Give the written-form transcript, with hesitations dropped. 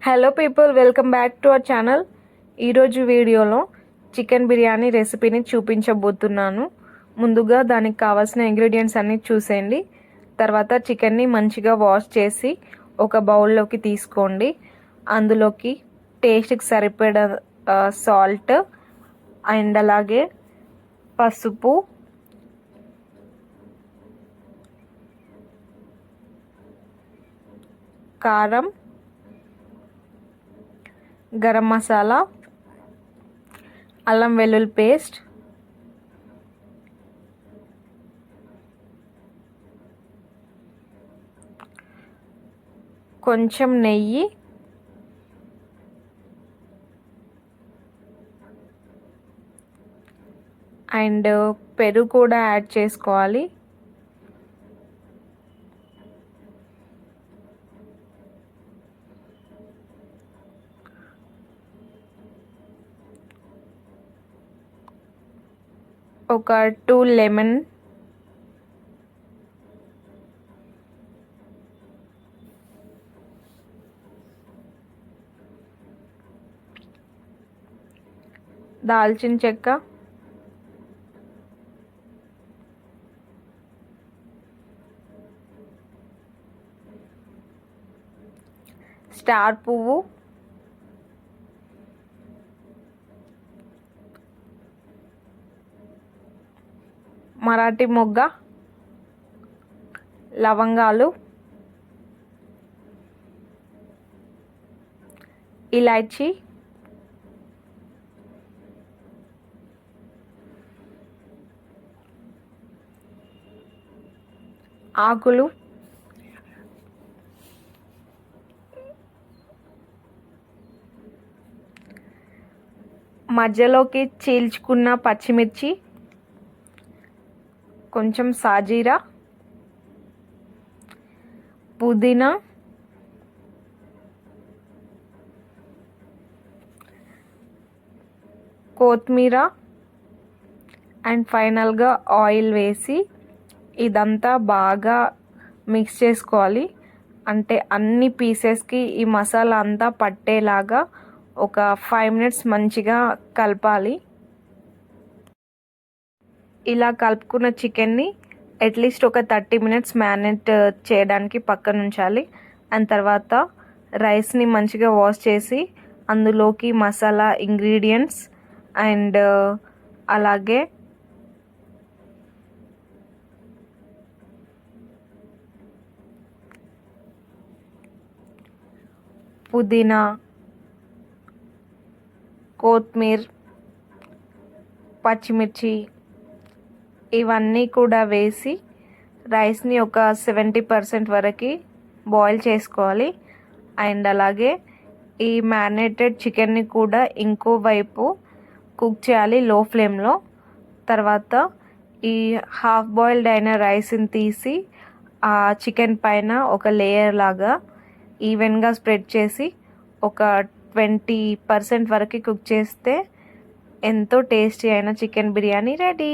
Hello people, welcome back to our channel. ఈరోజు వీడియోలో chicken biryani రెసిపీని చూపించబోతున్నాను. ముందుగా దానికి కావాల్సిన ఇంగ్రీడియంట్స్ అన్నీ చూసేయండి. తర్వాత చికెన్ని మంచిగా వాష్ చేసి ఒక బౌల్లోకి తీసుకోండి. అందులోకి టేస్ట్కి సరిపడా సాల్ట్ అండ్ అలాగే పసుపు, కారం, గరం మసాలా, అల్లం వెల్లుల్లి పేస్ట్, కొంచెం నెయ్యి, అండ్ పెరుగు కూడా యాడ్ చేసుకోవాలి. ఒక 2 లెమన్, దాల్చిన చెక్క, స్టార్ పువ్వు, మరాఠీ మొగ్గ, లవంగాలు, ఇలాచీ, ఆకులు, మధ్యలోకి చీల్చుకున్న పచ్చిమిర్చి, కొంచెం సాజీరా, పుదీనా, కొత్తిమీర అండ్ ఫైనల్గా ఆయిల్ వేసి ఇదంతా బాగా మిక్స్ చేసుకోవాలి. అంటే అన్ని పీసెస్కి ఈ మసాలా అంతా పట్టేలాగా ఒక 5 మినిట్స్ మంచిగా కలపాలి. ఇలా కలుపుకున్న చికెన్ని అట్లీస్ట్ ఒక 30 మినిట్స్ మ్యారినేట్ చేయడానికి పక్కన ఉంచాలి. అండ్ తర్వాత రైస్ని మంచిగా వాష్ చేసి అందులోకి మసాలా ఇంగ్రీడియంట్స్ అండ్ అలాగే పుదీనా, కొత్తిమీర, పచ్చిమిర్చి ఇవన్నీ కూడా వేసి రైస్ని ఒక 70% వరకు బాయిల్ చేసుకోవాలి. అండ్ అలాగే ఈ మ్యారినేటెడ్ చికెన్ని కూడా ఇంకో వైపు కుక్ చేయాలి లో ఫ్లేమ్లో. తర్వాత ఈ హాఫ్ బాయిల్డ్ అయిన రైస్ని తీసి ఆ చికెన్ పైన ఒక లేయర్ లాగా ఈవెన్గా స్ప్రెడ్ చేసి ఒక 20% వరకు కుక్ చేస్తే ఎంతో టేస్టీ అయిన చికెన్ బిర్యానీ రెడీ.